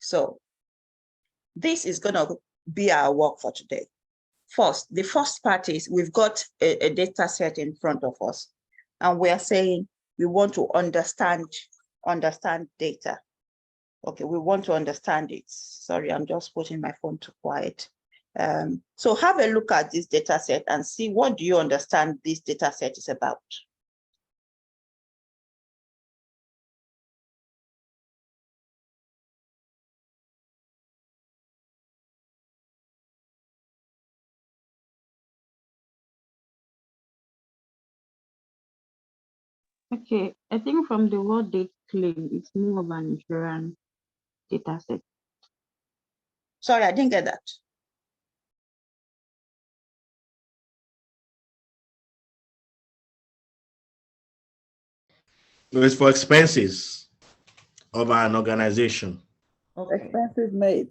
So this is going to be our work for today. First, the first part is we've got a data set in front of us, and we are saying we want to understand data. Okay, we want to understand it. Sorry, I'm just putting my phone to quiet. So have a look at this data set and see what do you understand this data set is about. Okay, I think from the word date claim, it's more of an insurance data set. Sorry, I didn't get that. It's for expenses of an organization. Okay. Expenses made.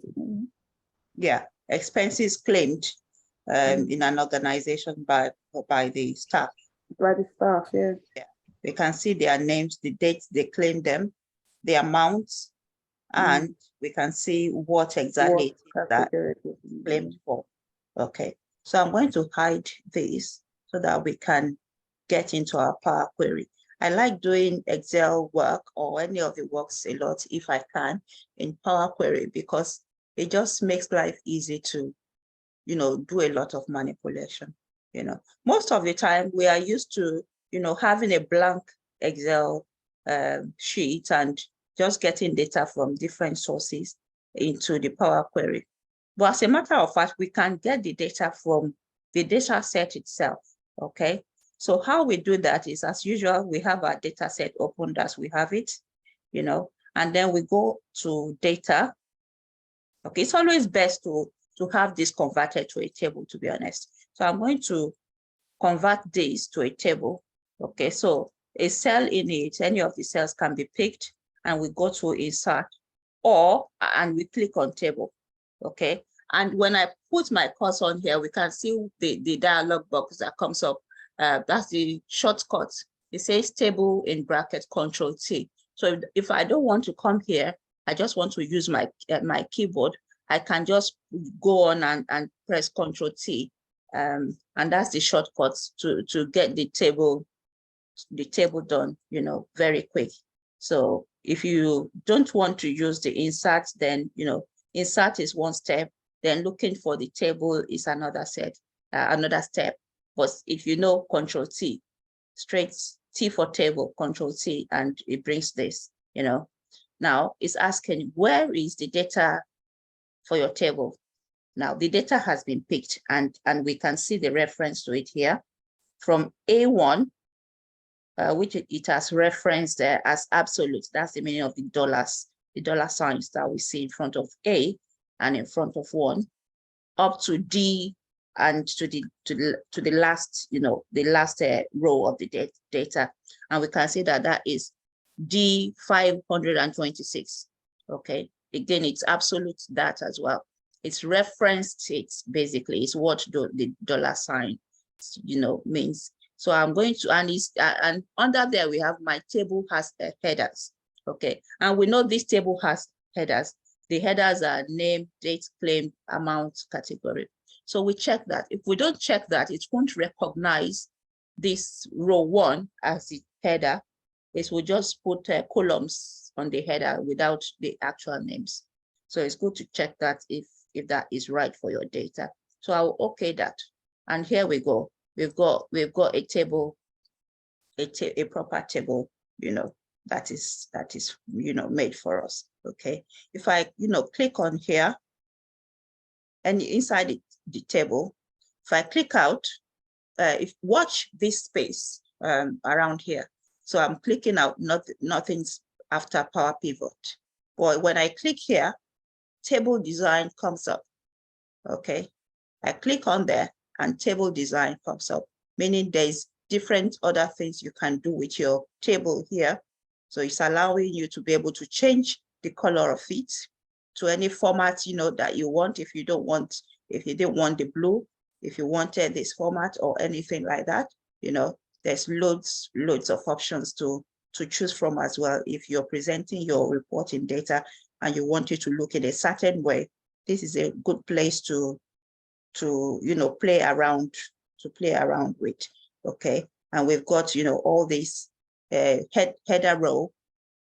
Yeah, expenses claimed in an organization by the staff. By the staff, yeah. They can see their names, the dates they claim them, the amounts, and we can see what exactly that claimed for. Okay, so I'm going to hide this so that we can get into our Power Query. I like doing Excel work or any of the works a lot if I can in Power Query, because it just makes life easy to, do a lot of manipulation. Most of the time we are used to, having a blank Excel sheet and just getting data from different sources into the Power Query. But as a matter of fact, we can get the data from the data set itself, okay? So how we do that is, as usual, we have our data set opened as we have it, and then we go to data. Okay, it's always best to have this converted to a table, to be honest. So I'm going to convert this to a table. Okay, so a cell in it, any of the cells can be picked, and we go to insert, and we click on table. Okay, and when I put my cursor on here, we can see the dialog box that comes up. That's the shortcut. It says table in bracket Control-T. So if I don't want to come here, I just want to use my keyboard, I can just go on and press Control-T, and that's the shortcut to get the table done, very quick. So if you don't want to use the insert, then insert is one step, then looking for the table is another step. But if you know Control-T, straight T for table, Control-T, and it brings this, Now it's asking, where is the data for your table? Now the data has been picked, and we can see the reference to it here from A1, which it has referenced there as absolute. That's the meaning of the dollars, the dollar signs that we see in front of A and in front of 1, up to D and to the last, the last row of the data, and we can see that is D526. Okay, again, it's absolute that as well. It's referenced, it's basically, it's what the dollar sign, means. So I'm going to, and under there we have my table has headers. Okay, and we know this table has headers. The headers are name, date, claim, amount, category. So we check that. If we don't check that, it won't recognize this row 1 as the header. It will just put columns on the header without the actual names. So it's good to check that if that is right for your data. So I'll okay that. And here we go. We've got a table, a proper table, that is made for us. Okay. If I click on here and inside the table, if I click out, watch this space around here. So I'm clicking out, nothing's after Power Pivot. But when I click here, table design comes up. Okay, I click on there and table design comes up, meaning there's different other things you can do with your table here. So it's allowing you to be able to change the color of it to any format that you want. If you didn't want the blue, if you wanted this format or anything like that, there's loads of options to to choose from as well. If you're presenting your reporting data and you want it to look in a certain way, this is a good place to play around with. Okay, and we've got all these header row,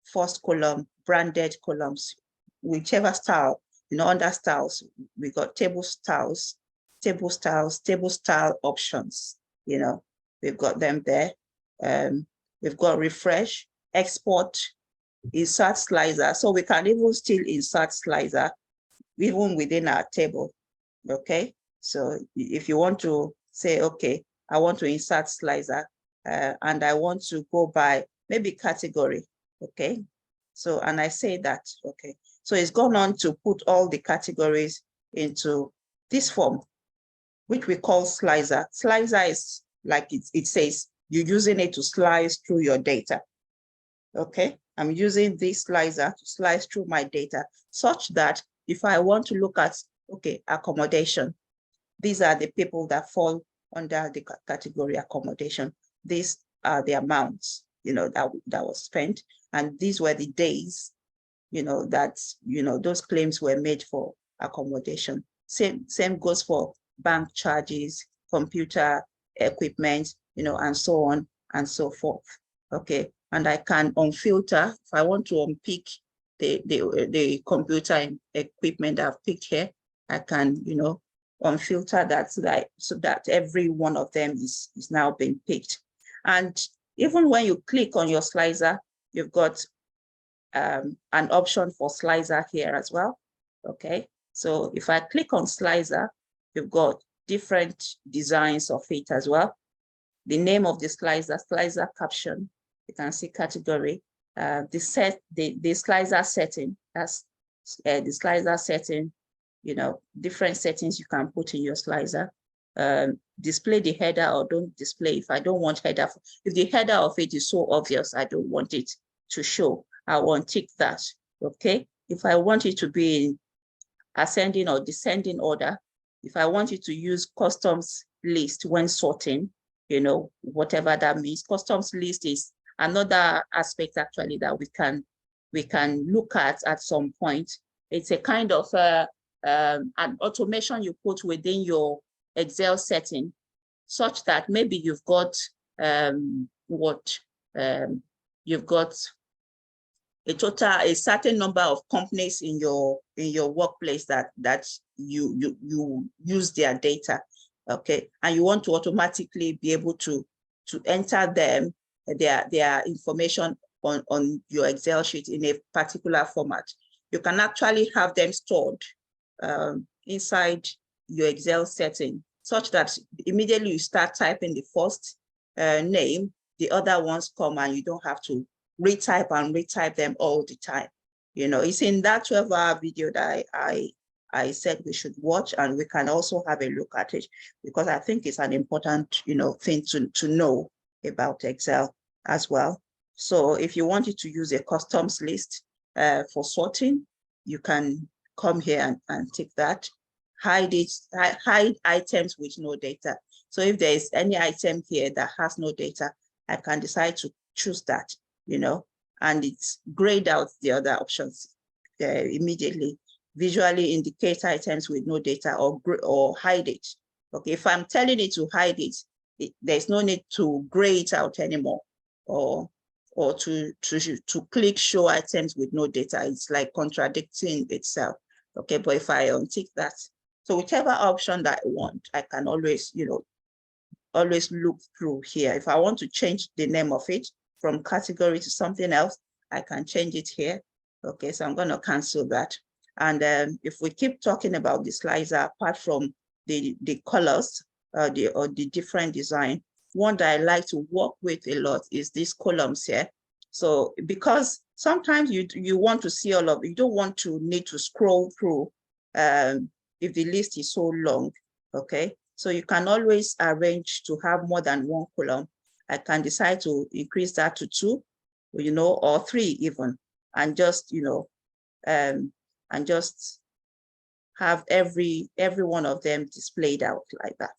first column, branded columns, whichever style, under styles, we got table styles, table style options, we've got them there. We've got refresh, export, insert slicer. So we can even still insert slicer even within our table. Okay, so if you want to say, okay, I want to insert slicer and I want to go by maybe category. Okay, so, and I say that, okay, so it's gone on to put all the categories into this form, which we call slicer. Slicer is like it says, you're using it to slice through your data. Okay, I'm using this slicer to slice through my data such that if I want to look at, okay, accommodation, these are the people that fall under the category accommodation. These are the amounts, that was spent. And these were the days, that, those claims were made for accommodation. Same goes for bank charges, computer equipment, and so on and so forth. Okay, and I can unfilter if I want to unpick the computer equipment I've picked here. I can, unfilter that so that every one of them is now being picked. And even when you click on your slicer, you've got an option for slicer here as well. Okay, so if I click on slicer, you've got different designs of it as well. The name of the slicer caption, you can see category, the slicer setting, that's the slicer setting, different settings you can put in your slicer. Display the header or don't display. If I don't want header, if the header of it is so obvious, I don't want it to show, I will untick that. Okay, if I want it to be in ascending or descending order, if I want you to use customs list when sorting, whatever that means. Customs list is another aspect actually that we can look at some point. It's a kind of an automation you put within your Excel setting, such that maybe you've got you've got a certain number of companies in your workplace that you use their data. Okay, and you want to automatically be able to enter them, their information on your Excel sheet in a particular format. You can actually have them stored inside your Excel setting, such that immediately you start typing the first name, the other ones come and you don't have to retype them all the time. It's in that 12-hour video that I said we should watch, and we can also have a look at it, because I think it's an important, thing to know about Excel as well. So if you wanted to use a customs list for sorting, you can come here and take that, hide it, hide items with no data. So if there is any item here that has no data, I can decide to choose that, and it's grayed out the other options immediately. Visually indicate items with no data or hide it. Okay, if I'm telling it to hide it, there's no need to gray it out anymore, or to click show items with no data. It's like contradicting itself. Okay, but if I untick that, so whichever option that I want, I can always, always look through here. If I want to change the name of it from category to something else, I can change it here. Okay, so I'm going to cancel that. And if we keep talking about the slicer, apart from the colors, or the different design, one that I like to work with a lot is these columns here. So because sometimes you want to see all of it, you don't want to need to scroll through if the list is so long. Okay, so you can always arrange to have more than one column. I can decide to increase that to 2, or 3 even, and just and just have every one of them displayed out like that.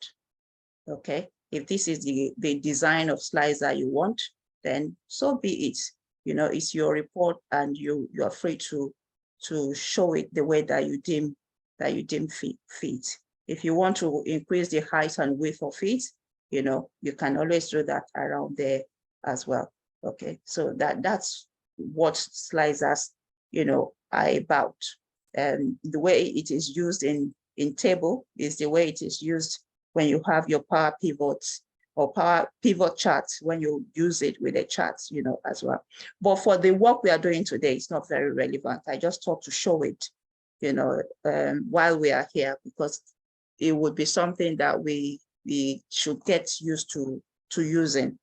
Okay, if this is the design of slicer you want, then so be it. You know, it's your report, and you are free to show it the way that you deem fit. If you want to increase the height and width of it, you know, you can always do that around there as well. Okay, so that's what sliders, you know, are about. And the way it is used in table is the way it is used when you have your power pivots or power pivot charts, when you use it with the charts, you know, as well. But for the work we are doing today, it's not very relevant. I just thought to show it, you know, while we are here, because it would be something that we should get used to using.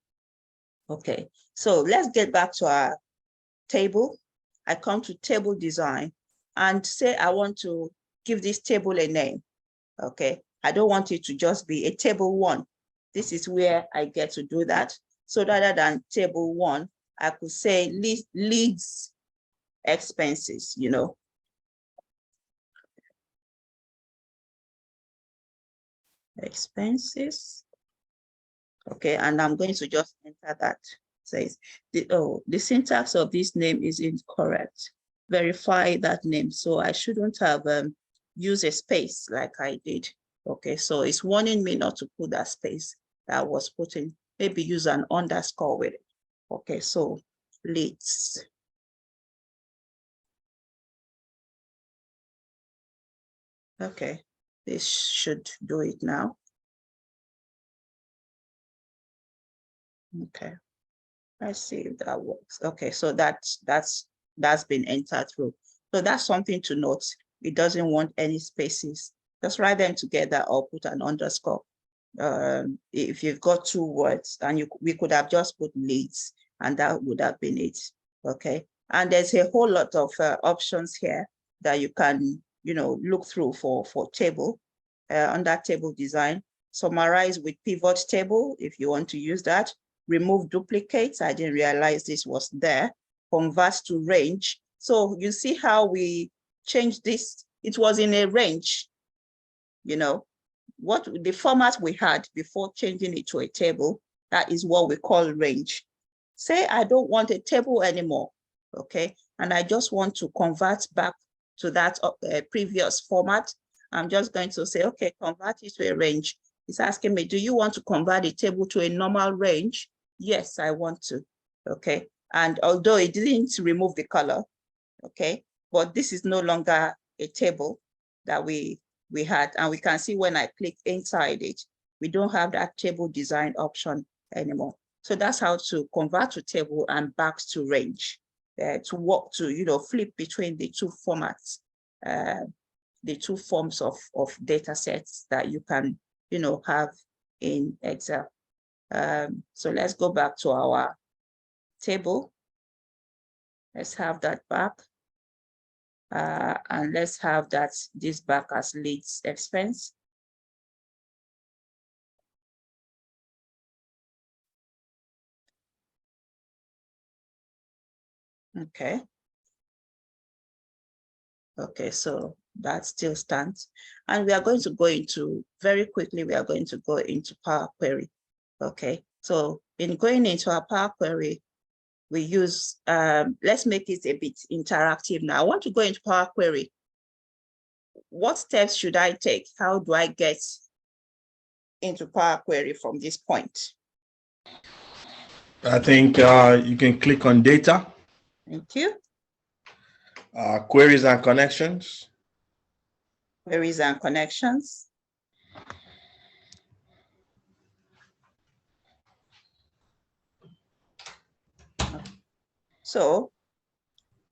Okay, so let's get back to our table. I come to table design and say I want to give this table a name. Okay, I don't want it to just be a table 1. This is where I get to do that. So rather than table 1, I could say leads expenses, you know. Expenses. Okay, and I'm going to just enter that. Says the syntax of this name is incorrect. Verify that name. So I shouldn't have used a space like I did. Okay, so it's warning me not to put that space that I was putting. Maybe use an underscore with it. Okay, so leads. Okay, this should do it now. Okay, let's see if that works. Okay, so that's been entered through. So that's something to note. It doesn't want any spaces. Just write them together or put an underscore. If you've got 2 words, and we could have just put leads, and that would have been it. Okay, and there's a whole lot of options here that you can, you know, look through for table. Under table design, summarize with pivot table if you want to use that. Remove duplicates. I didn't realize this was there. Convert to range. So you see how we changed this. It was in a range, you know, what the format we had before changing it to a table, that is what we call range. Say I don't want a table anymore, okay? And I just want to convert back to that previous format. I'm just going to say, okay, convert it to a range. It's asking me, do you want to convert a table to a normal range? Yes, I want to, okay? And although it didn't remove the color, okay, but this is no longer a table that we had, and we can see when I click inside it, we don't have that table design option anymore. So that's how to convert to table and back to range, to work to, you know, flip between the 2 formats, the 2 forms of data sets that you can, you know, have in Excel. So let's go back to our table. Let's have that back. And let's have this back as leads expense. Okay. Okay, so that still stands. And we are going to go into, very quickly, we are going to go into Power Query. Okay, so in going into our Power Query, we use, let's make it a bit interactive now. I want to go into Power Query. What steps should I take? How do I get into Power Query from this point? I think you can click on data. Thank you. Queries and connections. Queries and connections. So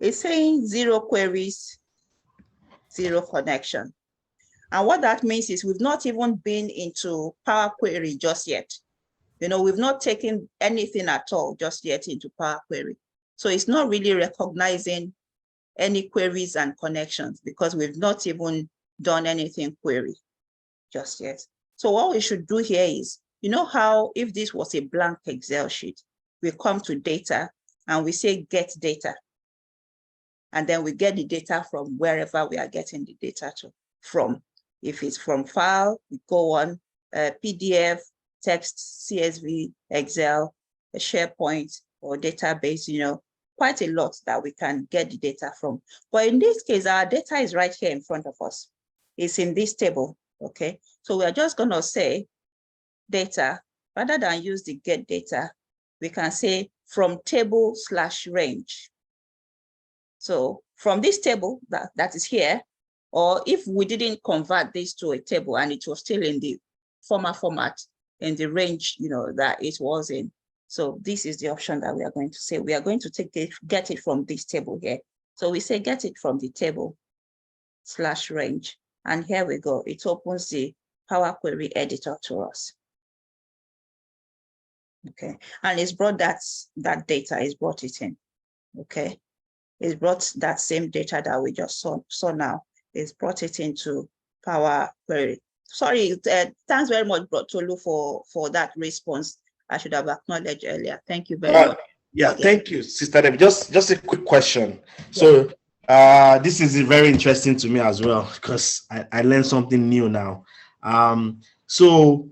it's saying 0 queries, 0 connection. And what that means is we've not even been into Power Query just yet. You know, we've not taken anything at all just yet into Power Query. So it's not really recognizing any queries and connections because we've not even done anything query just yet. So what we should do here is, you know how if this was a blank Excel sheet, we come to data and we say get data. And then we get the data from wherever we are getting the data from. If it's from file, we go on PDF, text, CSV, Excel, SharePoint, or database, quite a lot that we can get the data from. But in this case, our data is right here in front of us. It's in this table, okay? So we're just gonna say data, rather than use the get data, we can say from table/range. So from this table that is here, or if we didn't convert this to a table and it was still in the former format, in the range, that it was in. So this is the option that we are going to say. We are going to get it from this table here. So we say get it from the table/range. And here we go. It opens the Power Query editor to us. Okay, and it's brought that data, it's brought it in. Okay, it's brought that same data that we just saw now. It's brought it into Power Query. Sorry, thanks very much, Tolu, for that response. I should have acknowledged earlier. Thank you very much. Yeah, Okay. thank you, Sister Debbie. Just a quick question. So this is very interesting to me as well, because I learned something new now. So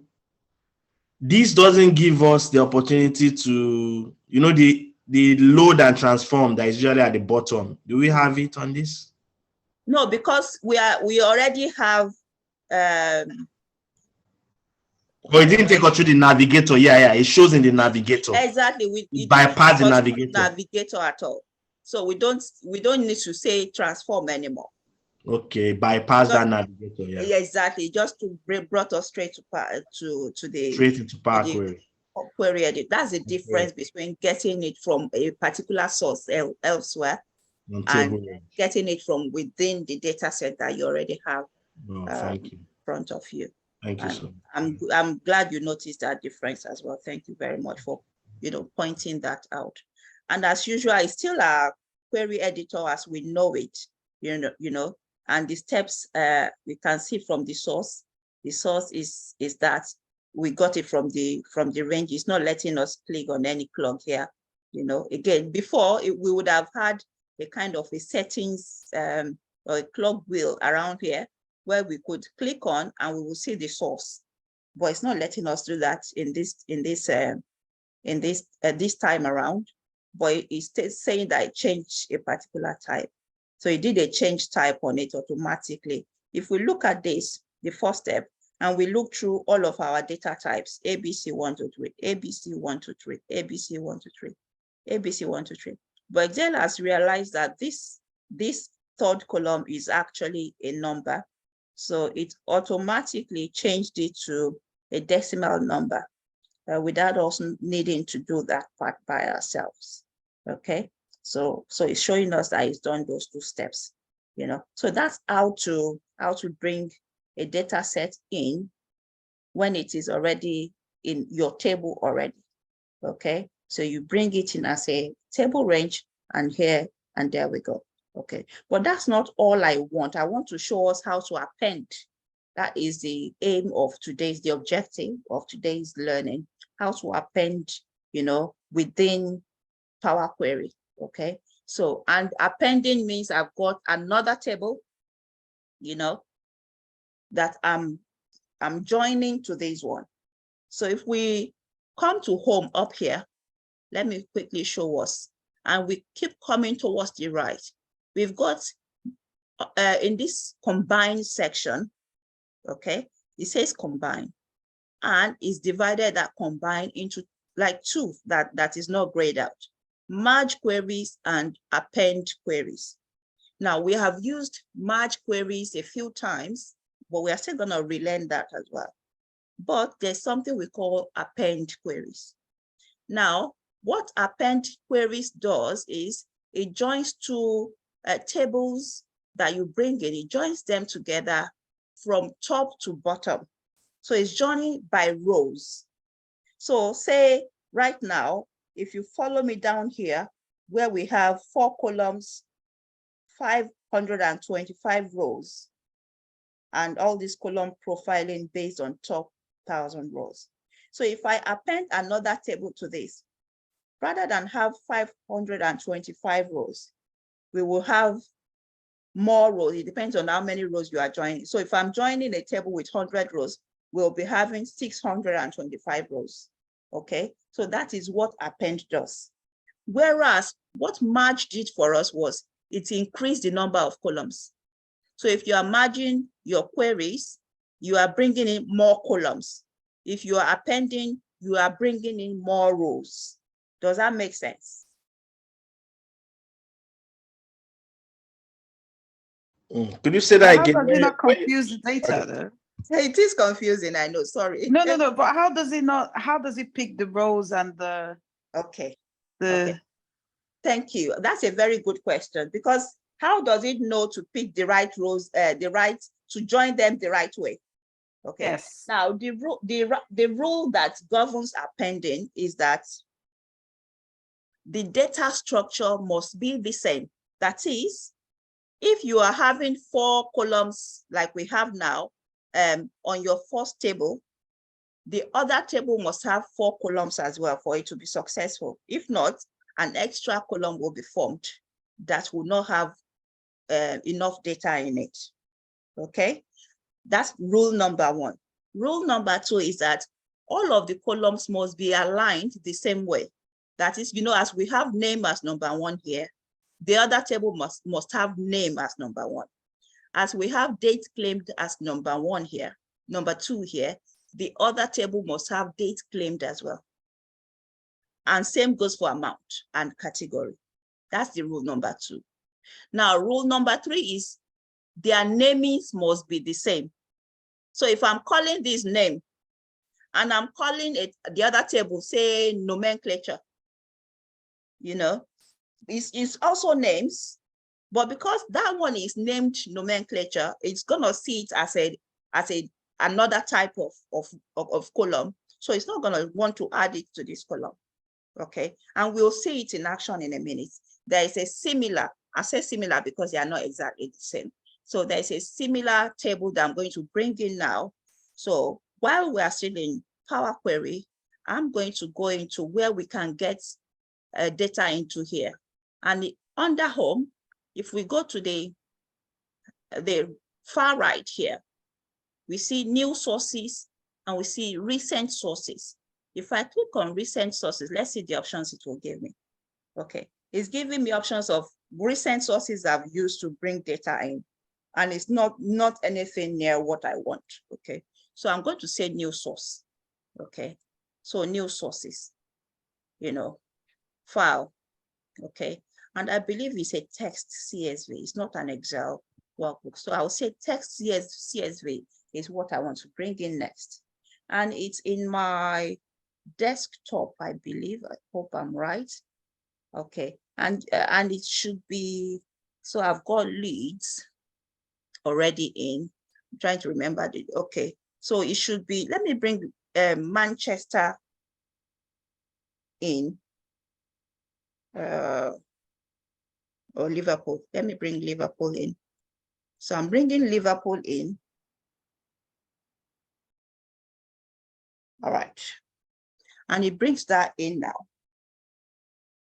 this doesn't give us the opportunity to, the load and transform that is usually at the bottom. Do we have it on this? No, because we already have Oh, it didn't take us through the navigator. Yeah, it shows in the navigator. Exactly. We bypass the navigator. At all. So we don't need to say transform anymore. Okay, bypass that navigator. Yeah, exactly. Just to brought us straight to the straight into Power Query. Query edit. That's the difference between getting it from a particular source elsewhere and getting it from within the data set that you already have. Thank you. In front of you. Thank you so much. I'm glad you noticed that difference as well. Thank you very much for pointing that out. And as usual, it's still our query editor as we know it, and the steps we can see from the source. The source is that we got it from the range. It's not letting us click on any clock here. Again, before we would have had a kind of a settings or a clock wheel around here where we could click on and we will see the source, but it's not letting us do that in this time around. But it's saying that it changed a particular type, so it did a change type on it automatically. If we look at this, the first step, and we look through all of our data types, ABC123, ABC123, ABC123, ABC123, but Excel has realized that this third column is actually a number. So it automatically changed it to a decimal number without us needing to do that part by ourselves. Okay, so it's showing us that it's done those two steps. So that's how to bring a data set in when it is already in your table already. Okay, so you bring it in as a table range, and here and there we go. Okay, but that's not all I want. I want to show us how to append. That is the aim of the objective of today's learning, how to append, within Power Query. Okay, so, and appending means I've got another table, that I'm joining to this one. So if we come to home up here, let me quickly show us, and we keep coming towards the right. We've got in this combine section, okay, it says combine, and it's divided that combine into like two that is not grayed out: merge queries and append queries. Now we have used merge queries a few times, but we are still going to relearn that as well. But there's something we call append queries. Now, what append queries does is it joins two tables that you bring in, it joins them together from top to bottom. So it's joining by rows. So say right now, if you follow me down here, where we have 4 columns, 525 rows, and all this column profiling based on top 1,000 rows. So if I append another table to this, rather than have 525 rows, we will have more rows. It depends on how many rows you are joining. So if I'm joining a table with 100 rows, we'll be having 625 rows. Okay, so that is what append does. Whereas what merge did for us was it increased the number of columns. So if you are merging your queries, you are bringing in more columns. If you are appending, you are bringing in more rows. Does that make sense? Could you say that How again? does it not confuse the data Okay. though? It is confusing, I know, sorry. No, but how does it pick the rows and the Okay. Thank you. That's a very good question, because how does it know to pick the right rows, to join them the right way? Okay. Yes. Now, the rule that governs appending is that the data structure must be the same. That is, if you are having 4 columns like we have now on your first table, the other table must have 4 columns as well for it to be successful. If not, an extra column will be formed that will not have enough data in it. Okay, that's rule number 1. Rule number 2 is that all of the columns must be aligned the same way. That is, as we have name as number 1 here, the other table must have name as number 1. As we have date claimed as number 1 here, number 2 here, the other table must have date claimed as well. And same goes for amount and category. That's the rule number 2. Now, rule number 3 is their namings must be the same. So if I'm calling this name and I'm calling it the other table, say nomenclature, it's also names, but because that one is named nomenclature, it's gonna see it as another type of column. So it's not gonna want to add it to this column. Okay, and we'll see it in action in a minute. There is a similar, I say similar because they are not exactly the same. So there's a similar table that I'm going to bring in now. So while we are still in Power Query, I'm going to go into where we can get data into here. And under Home, if we go to the far right here, we see New Sources and we see Recent Sources. If I click on Recent Sources, let's see the options it will give me. Okay, it's giving me options of recent sources I've used to bring data in, and it's not anything near what I want. Okay, so I'm going to say New Source. Okay, so New Sources, File. Okay, and I believe it's a text CSV. It's not an Excel workbook. So I'll say text CSV is what I want to bring in next. And it's in my desktop, I believe. I hope I'm right. Okay, and it should be, so I've got leads already in. I'm trying to remember the, okay. So it should be, let me bring Manchester in, or Liverpool. Let me bring Liverpool in. So I'm bringing Liverpool in. All right. And it brings that in now.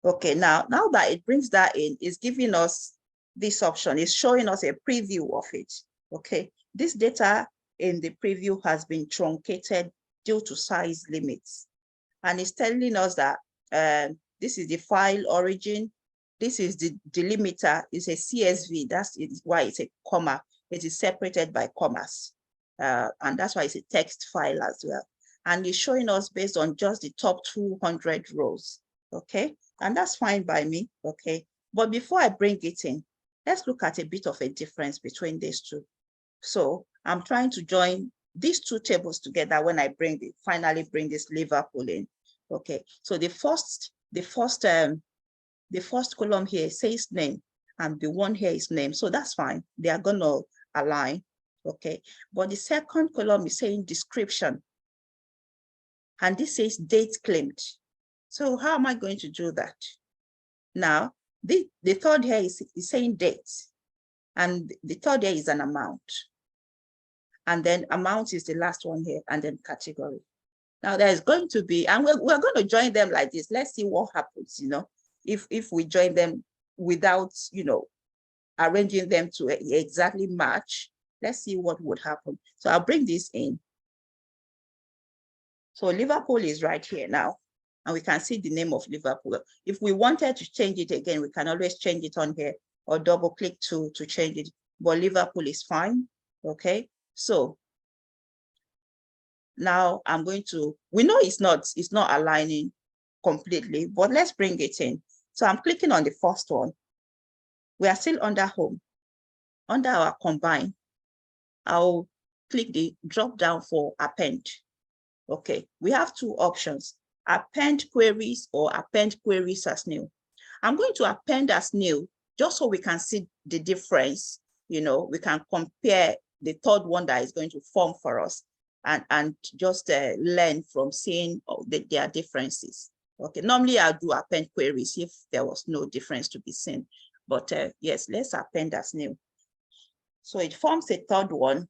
Okay, now that it brings that in, it's giving us this option. It's showing us a preview of it. Okay, this data in the preview has been truncated due to size limits. And it's telling us that this is the file origin. This is the delimiter, it's a CSV. That's why it's a comma. It is separated by commas. And that's why it's a text file as well. And it's showing us based on just the top 200 rows. Okay, and that's fine by me. Okay, but before I bring it in, let's look at a bit of a difference between these two. So I'm trying to join these two tables together when I finally bring this Liverpool in. Okay, so the first column here says name, and the one here is name. So that's fine. They are gonna align. Okay, but the second column is saying description, and this says date claimed. So how am I going to do that? Now, the third here is saying date, and the third here is an amount. And then amount is the last one here, and then category. Now there's going to be, and we're going to join them like this. Let's see what happens, if we join them without, arranging them to exactly match. Let's see what would happen. So I'll bring this in. So Liverpool is right here now. and we can see the name of Liverpool. If we wanted to change it again, we can always change it on here or double click to change it, but Liverpool is fine, okay? So now I'm going to, we know it's not aligning completely, but let's bring it in. So I'm clicking on the first one. We are still under home. Under our combine, I'll click the drop down for append. Okay, we have two options, append queries or append queries as new. I'm going to append as new just so we can see the difference. You know, we can compare the third one that is going to form for us and just learn from seeing their differences. Okay, normally I'll do append queries if there was no difference to be seen. But yes, let's append as new. So it forms a third one,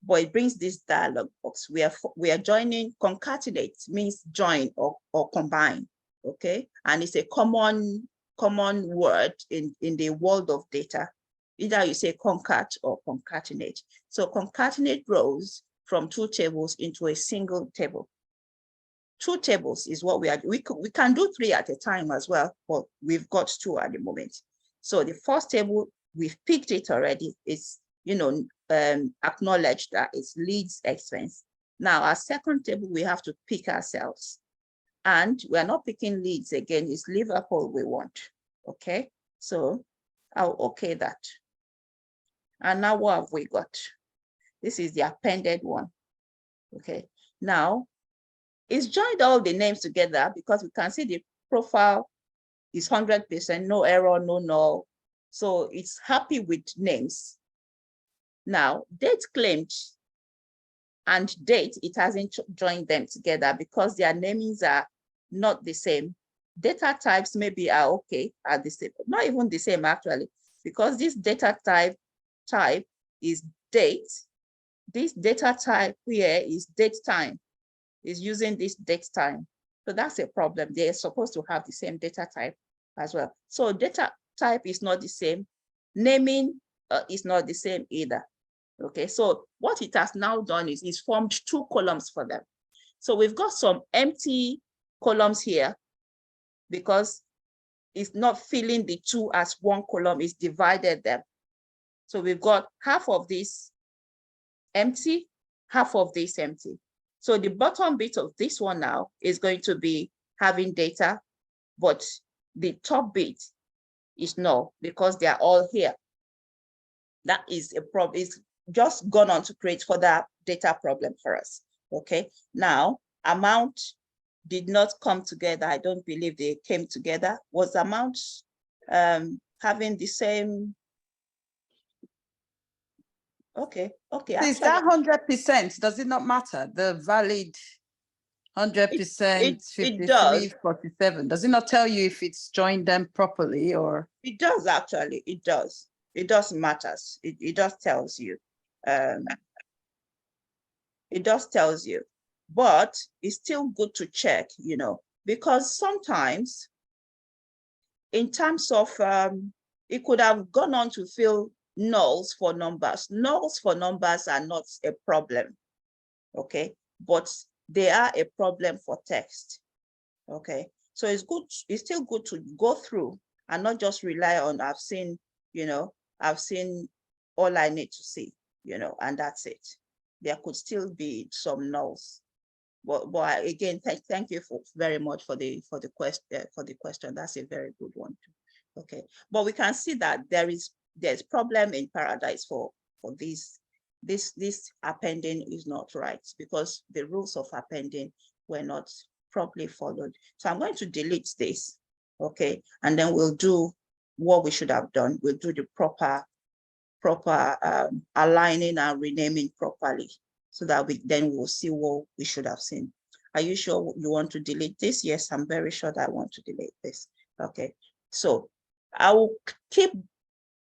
but it brings this dialog box. We are joining. Concatenate means join or combine, okay? And it's a common word in the world of data. Either you say concat or concatenate. So concatenate rows from two tables into a single table. Two tables is what we are. We can do three at a time as well, but we've got two at the moment. So the first table, we've picked it already. It's, you know, acknowledged that it's leads expense. Now our second table, we have to pick ourselves. And we're not picking leads again, it's Liverpool we want, okay? So I'll okay that. And now what have we got? This is the appended one, okay? Now, it's joined all the names together because we can see the profile is 100%, no error, no null. So it's happy with names. Now, date claimed and date, it hasn't joined them together because their namings are not the same. Data types maybe are okay, are the same, not even the same actually, because this data type is date. This data type here is date time, is using this date time. So that's a problem. They're supposed to have the same data type as well. So data type is not the same. Naming is not the same either. Okay, so what it has now done is it's formed two columns for them. So we've got some empty columns here because it's not filling the two as one column, it's divided them. So we've got half of this empty, half of this empty. So the bottom bit of this one now is going to be having data, but the top bit is null because they are all here. That is a problem. It's just gone on to create further data problem for us. Okay, now amount did not come together. I don't believe they came together. Was amount having the same? Okay. Is that 100%? Does it not matter? The valid 100%, it does. 53, 47. Does it not tell you if it's joined them properly or? It does actually. It does. It does matters. It just tells you. It just tells you, but it's still good to check, you know, because sometimes in terms of, it could have gone on to fill nulls for numbers. Nulls for numbers are not a problem, okay? But they are a problem for text, okay? So it's good, it's still good to go through and not just rely on, I've seen, you know, I've seen all I need to see, you know, and that's it. There could still be some nulls. But again, thank you very much for the question. That's a very good one too. Okay, but we can see that there's problem in Paradise for this appending is not right because the rules of appending were not properly followed. So I'm going to delete this, okay, and then we'll do what we should have done. We'll do the proper aligning and renaming properly so that then we'll see what we should have seen. Are you sure you want to delete this? Yes, I'm very sure that I want to delete this. Okay, so I will keep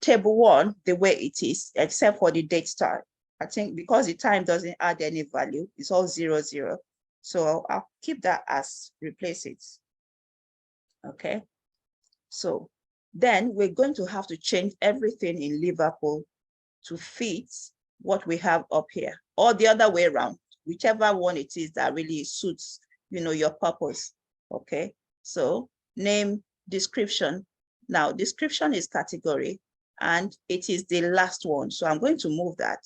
table 1 the way it is, except for the date type. I think because the time doesn't add any value, it's all 0, 0. So I'll keep that as replace it. Okay, so then we're going to have to change everything in Liverpool to fit what we have up here, or the other way around, whichever one it is that really suits, you know, your purpose. Okay, so name, description. Now, description is category, and it is the last one. So I'm going to move that,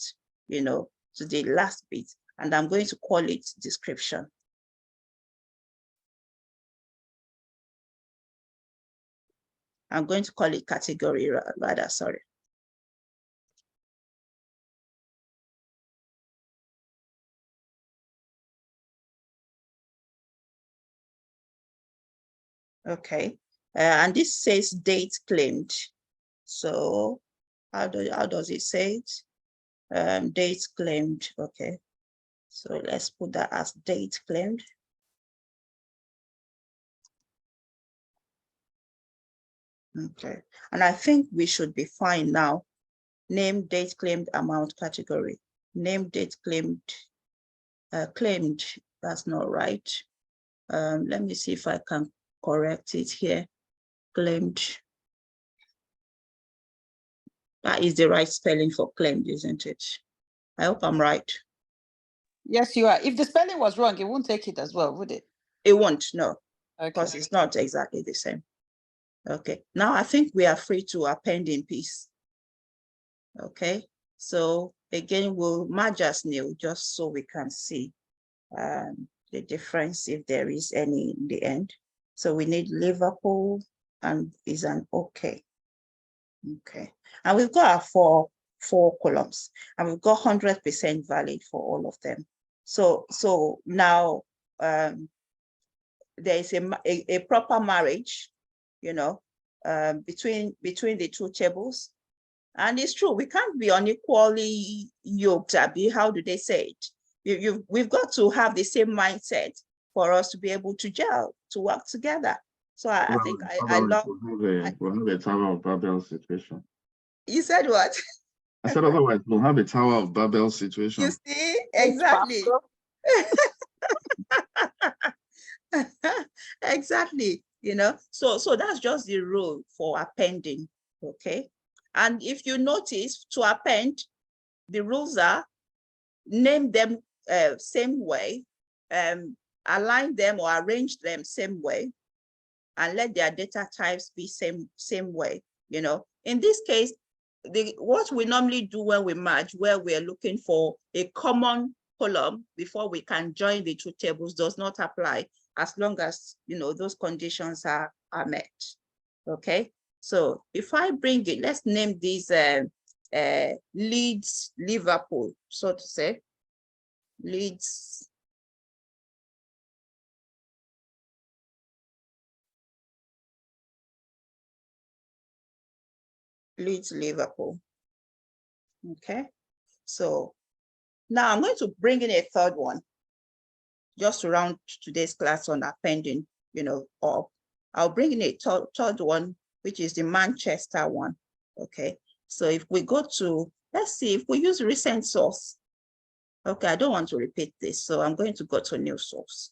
to the last bit, and I'm going to call it description. I'm going to call it category rather, sorry. Okay, and this says date claimed. So how does it say it? Date claimed, okay. So let's put that as date claimed. Okay, and I think we should be fine now. Name, date claimed, amount, category. Name, date claimed, claimed, that's not right. Let me see if I can correct it here. Claimed. That is the right spelling for claimed, isn't it? I hope I'm right. Yes, you are. If the spelling was wrong, it won't take it as well, would it? It won't, no, Okay. because it's not exactly the same. Okay, now I think we are free to append in peace. Okay, so again, we'll merge as new just so we can see the difference if there is any in the end. So we need Liverpool and is an okay. Okay, and we've got our four columns, and we've got 100% valid for all of them. So now there is a proper marriage, between the two tables. And it's true, we can't be unequally yoked, Abby. How do they say it? We've got to have the same mindset for us to be able to gel, to work together. So I think I love. We'll have a Tower of Babel situation. You said what? I said otherwise we'll have a Tower of Babel situation. You see, exactly. Exactly, so that's just the rule for appending. Okay, and if you notice, to append, the rules are name them same way, align them or arrange them same way, and let their data types be same way. In this case, what we normally do when we merge, where we're looking for a common column before we can join the two tables, does not apply as long as those conditions are met. Okay, so if I bring it, let's name these Leeds Liverpool, so to say. Leeds Liverpool. Okay, so now I'm going to bring in a third one just to round today's class on appending, up. I'll bring in a third one, which is the Manchester one. Okay, so if we go to, let's see, if we use recent source. Okay, I don't want to repeat this, so I'm going to go to new source.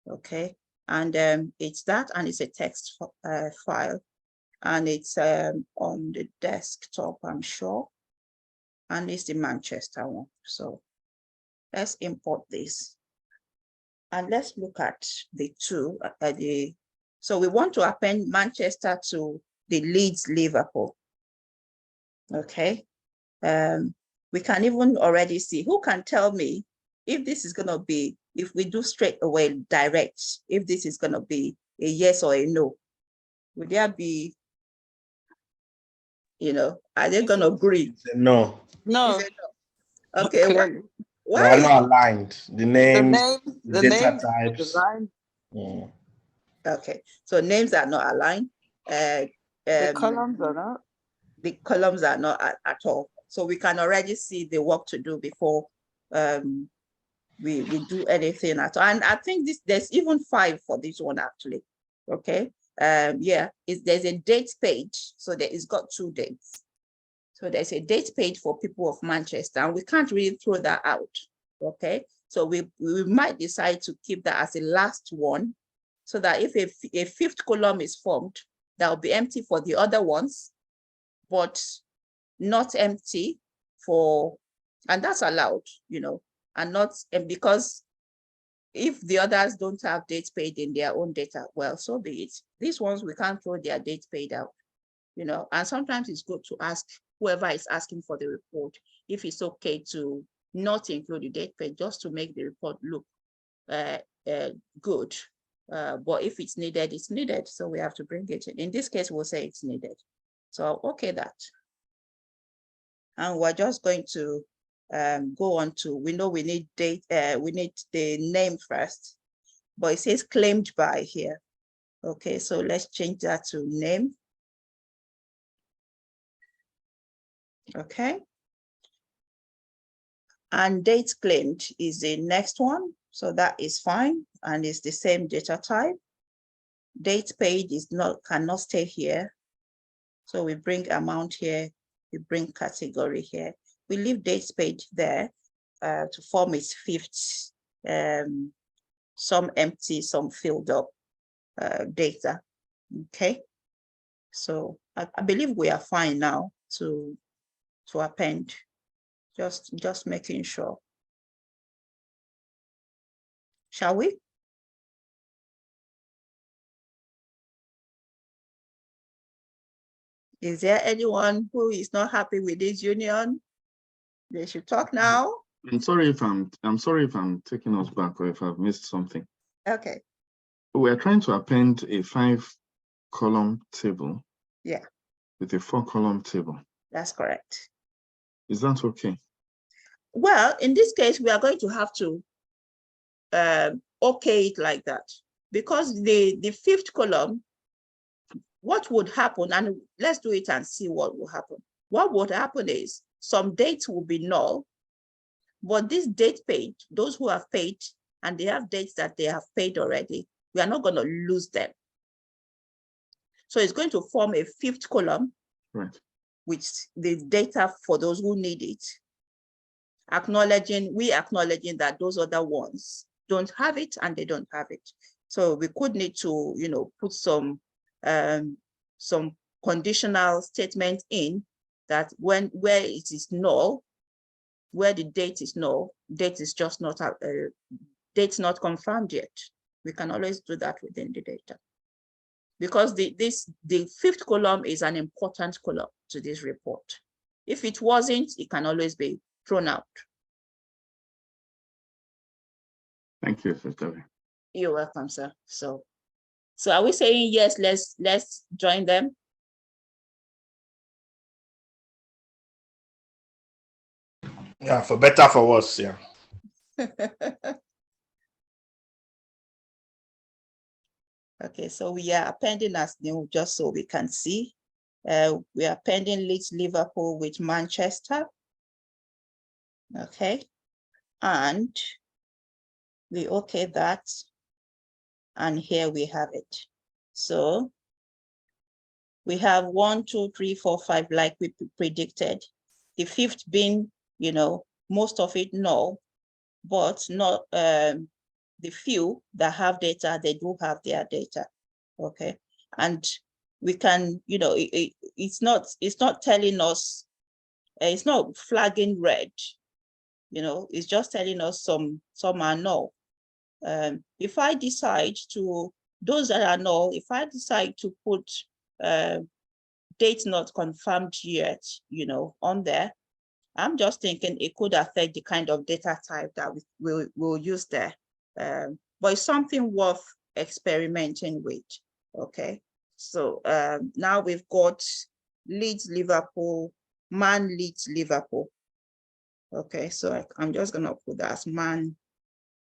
Okay, and it's that, and it's a text file, and it's on the desktop, I'm sure, and it's the Manchester one. So let's import this, and let's look at the two. So we want to append Manchester to the Leeds Liverpool. Okay, we can even already see, who can tell me if this is going to be, if we do straight away direct, if this is going to be a yes or a no? Would there be, are they going to agree? No. No. Okay, They are not aligned. The names, the data names, types. the Okay, so names are not aligned. columns are not. The columns are not at all. So we can already see the work to do before we do anything at all. And I think there's even 5 for this one actually. Okay, yeah, there's a date page, so it's got 2 dates. So there's a date page for people of Manchester, and we can't really throw that out. Okay, so we might decide to keep that as the last one, so that if a 5th column is formed, that will be empty for the other ones, but not empty for, and that's allowed, and not, and because if the others don't have dates paid in their own data, well, so be it. These ones, we can't throw their dates paid out, you know, and sometimes it's good to ask whoever is asking for the report if it's okay to not include the date paid, just to make the report look good. But if it's needed, it's needed. So we have to bring it in. In this case, we'll say it's needed. So okay, that. And we're just going to go on to, we know we need date, we need the name first, but it says claimed by here. Okay, so let's change that to name. Okay. And date claimed is the next one. So that is fine. And it's the same data type. Date paid is not, cannot stay here. So we bring amount here, we bring category here. We leave dates paid there to form its fifth, some empty, some filled up data. Okay. So I believe we are fine now to append. Just making sure. Shall we? Is there anyone who is not happy with this union? They should talk now. I'm sorry if I'm taking us back or if I've missed something. Okay. We're trying to append a 5-column table. Yeah. With a 4-column table. That's correct. Is that okay? Well, in this case, we are going to have to okay it like that, because the fifth column, what would happen, and let's do it and see what will happen. What would happen is some dates will be null, but this date paid, those who have paid and they have dates that they have paid already, we are not going to lose them. So it's going to form a fifth column, right, with the data for those who need it, acknowledging that those other ones don't have it and they don't have it. So we could need to, you know, put some conditional statement in that where it is null, where the date is null, date is just not date's not confirmed yet. We can always do that within the data, because the fifth column is an important column to this report. If it wasn't, it can always be thrown out. Thank you, Sister. You're welcome, sir. So are we saying yes, let's join them? Yeah, for better, for worse, yeah. Okay, so we are appending as new, just so we can see. We are appending Leeds Liverpool with Manchester. Okay, and we okay that. And here we have it. So we have 1, 2, 3, 4, 5, like we predicted. The fifth being, you know, most of it null, but not the few that have data, they do have their data. Okay. And we can, you know, it's not telling us, it's not flagging red, you know, it's just telling us some are null. If I decide to, those that are null, if I decide to put date not confirmed yet, you know, on there, I'm just thinking it could affect the kind of data type that we'll use there. But it's something worth experimenting with. Okay. So now we've got Leeds Liverpool, Man Leeds Liverpool. Okay, so I'm just gonna put that as Man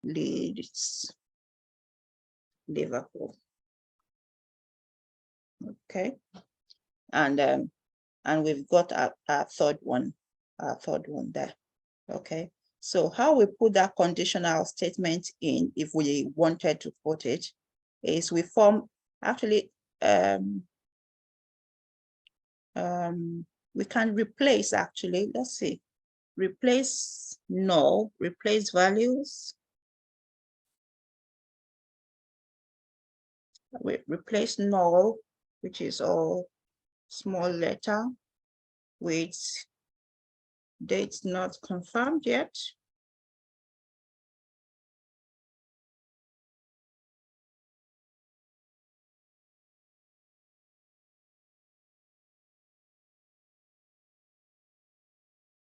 Leeds Liverpool. Okay. And we've got our third one there. Okay. So how we put that conditional statement in, if we wanted to put it, is we form, actually, we can replace, actually, let's see, replace null, replace values. We replace null, which is all small letter, with dates not confirmed yet.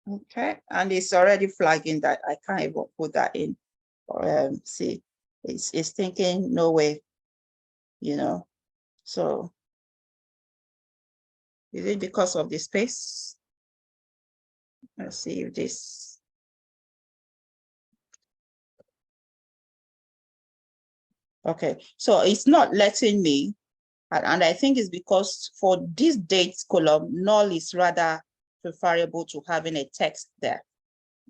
Okay, and it's already flagging that I can't even put that in. See, it's thinking no way, you know. So is it because of the space? Let's see if this. Okay, so it's not letting me, and I think it's because for this dates column, null is rather preferable to having a text there.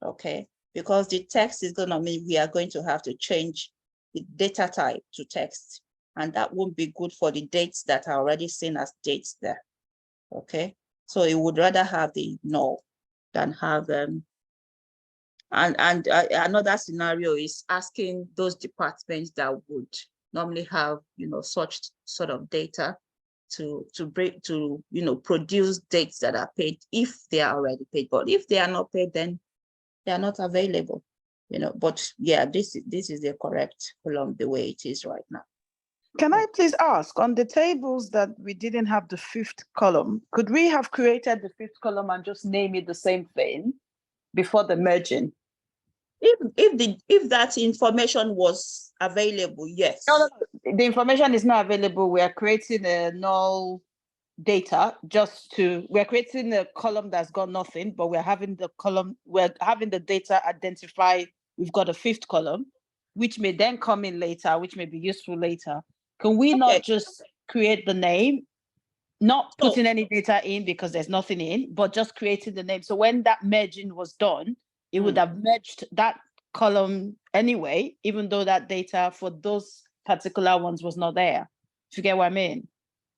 Okay, because the text is gonna mean we are going to have to change the data type to text, and that won't be good for the dates that are already seen as dates there. Okay, so it would rather have the null than have another scenario is asking those departments that would normally have, you know, such sort of data to produce dates that are paid if they are already paid. But if they are not paid, then they are not available, you know. But yeah, this is the correct column the way it is right now. Can I please ask, on the tables that we didn't have the fifth column, could we have created the fifth column and just name it the same thing before the merging? If that information was available, yes. No, the information is not available. We are creating a null data we're creating a column that's got nothing, but we're having the data identify we've got a fifth column, which may then come in later, which may be useful later. Can we not just create the name, not putting any data in because there's nothing in, but just creating the name? So when that merging was done, it would have merged that column anyway, even though that data for those particular ones was not there. Do you get what I mean?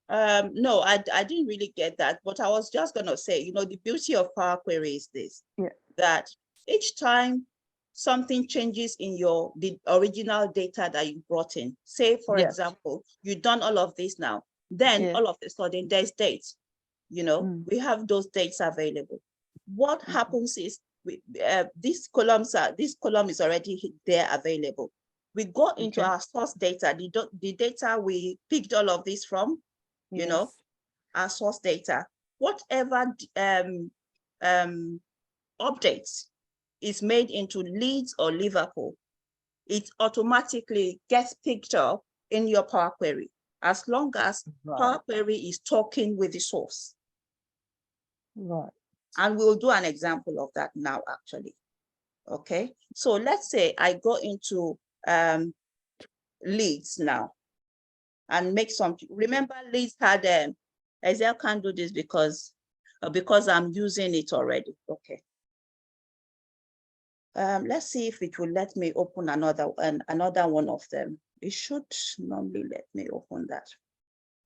No, I didn't really get that, but I was just gonna say, you know, the beauty of Power Query is this, that each time something changes in the original data that you brought in, say for example, you've done all of this now, then all of a sudden there's dates, you know, we have those dates available. What happens is this column is already there available. We go into our source data, the data we picked all of this from, you know, our source data. Whatever updates is made into Leeds or Liverpool, it automatically gets picked up in your Power Query, as long as Power Query is talking with the source. Right. And we'll do an example of that now, actually. Okay, so let's say I go into Leeds now and make some, remember Leeds had, Excel can't do this because I'm using it already. Okay. Let's see if it will let me open another one of them. It should normally let me open that.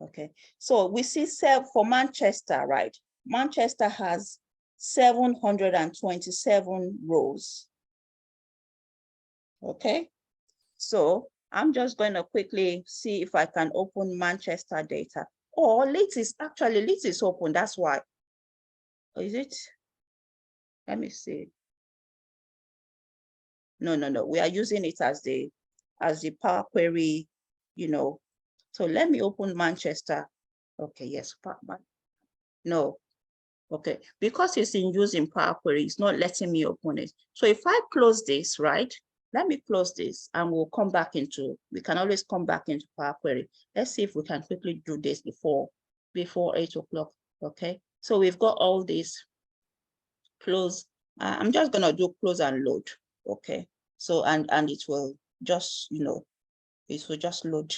Okay, so we see for Manchester, right? Manchester has 727 rows. Okay, so I'm just going to quickly see if I can open Manchester data. Or Leeds is open, that's why. Is it? Let me see. No, we are using it as the Power Query, you know. So let me open Manchester. Okay, yes, no. Okay, because it's in use in Power Query, it's not letting me open it. So if I close this, right? Let me close this and we can always come back into Power Query. Let's see if we can quickly do this before 8 o'clock. Okay, so we've got all this close. I'm just gonna do close and load. Okay, so and it will just, you know, it will just load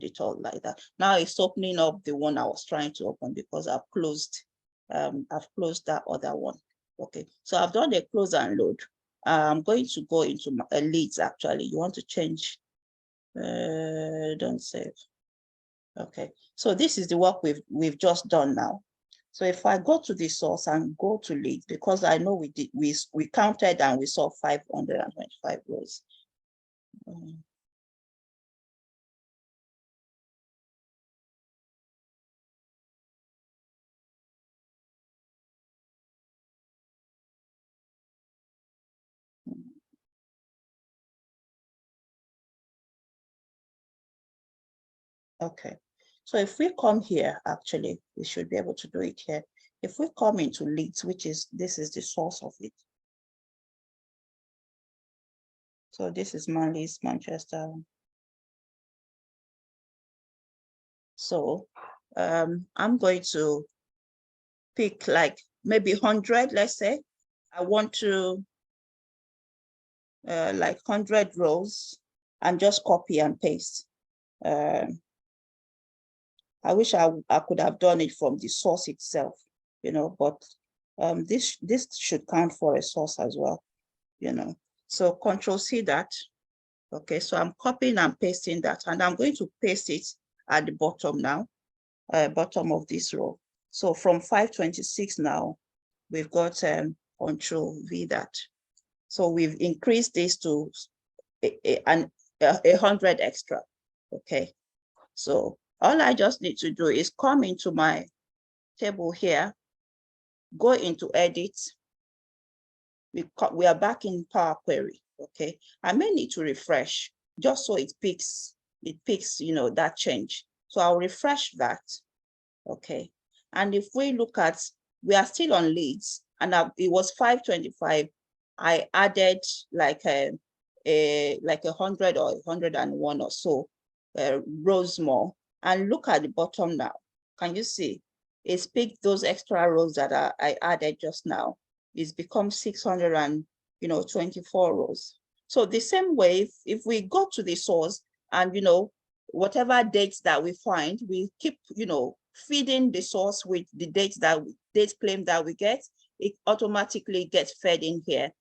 it all like that. Now it's opening up the one I was trying to open because I've closed that other one. Okay, so I've done a close and load. I'm going to go into my Leads. Actually, you want to change, don't save. Okay, so this is the work we've just done now. So if I go to the source and go to Leads, because I know we counted and we saw 525 rows. Okay, so if we come here, actually, we should be able to do it here. If we come into leads, this is the source of it. So this is Manly's Manchester. So I'm going to pick like maybe 100, let's say. I want to like 100 rows and just copy and paste. I wish I could have done it from the source itself, you know, but this should count for a source as well, you know. So Control-C that. Okay, so I'm copying and pasting that, and I'm going to paste it at the bottom now, bottom of this row. So from 526 now, we've got Control-V that. So we've increased this to 100 extra, okay? So all I just need to do is come into my table here, go into edit. We are back in Power Query, okay? I may need to refresh just so it picks, you know, that change. So I'll refresh that, okay? And if we look at, we are still on leads, and it was 525. I added like a 100 or 101 or so rows more. And look at the bottom now. Can you see? It's picked those extra rows that I added just now. It's become 624 rows. So the same way, if we go to the source and, you know, whatever dates that we find, we keep, you know, feeding the source with the date claim that we get, it automatically gets fed in here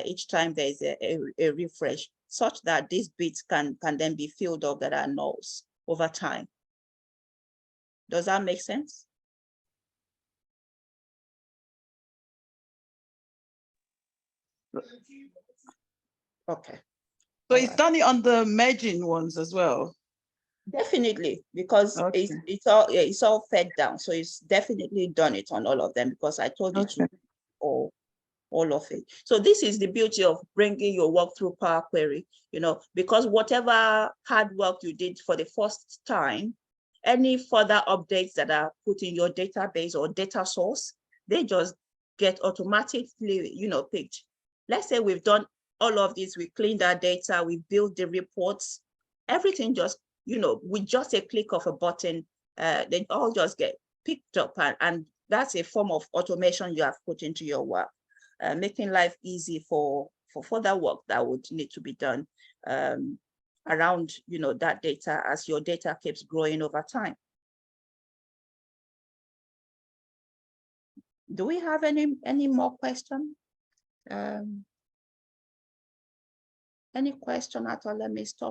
each time there's a refresh, such that these bits can then be filled up that are nulls over time. Does that make sense? Okay. So it's done it on the merging ones as well. Definitely, because Okay. it's all fed down. So it's definitely done it on all of them, because I told you to all of it. So this is the beauty of bringing your work through Power Query, you know, because whatever hard work you did for the first time, any further updates that are put in your database or data source, they just get automatically, you know, picked. Let's say we've done all of this, we cleaned our data, we built the reports, everything just, you know, with just a click of a button, they all just get picked up, and that's a form of automation you have put into your work, making life easy for further work that would need to be done around, you know, that data as your data keeps growing over time. Do we have any more questions? Any question at all? Let me stop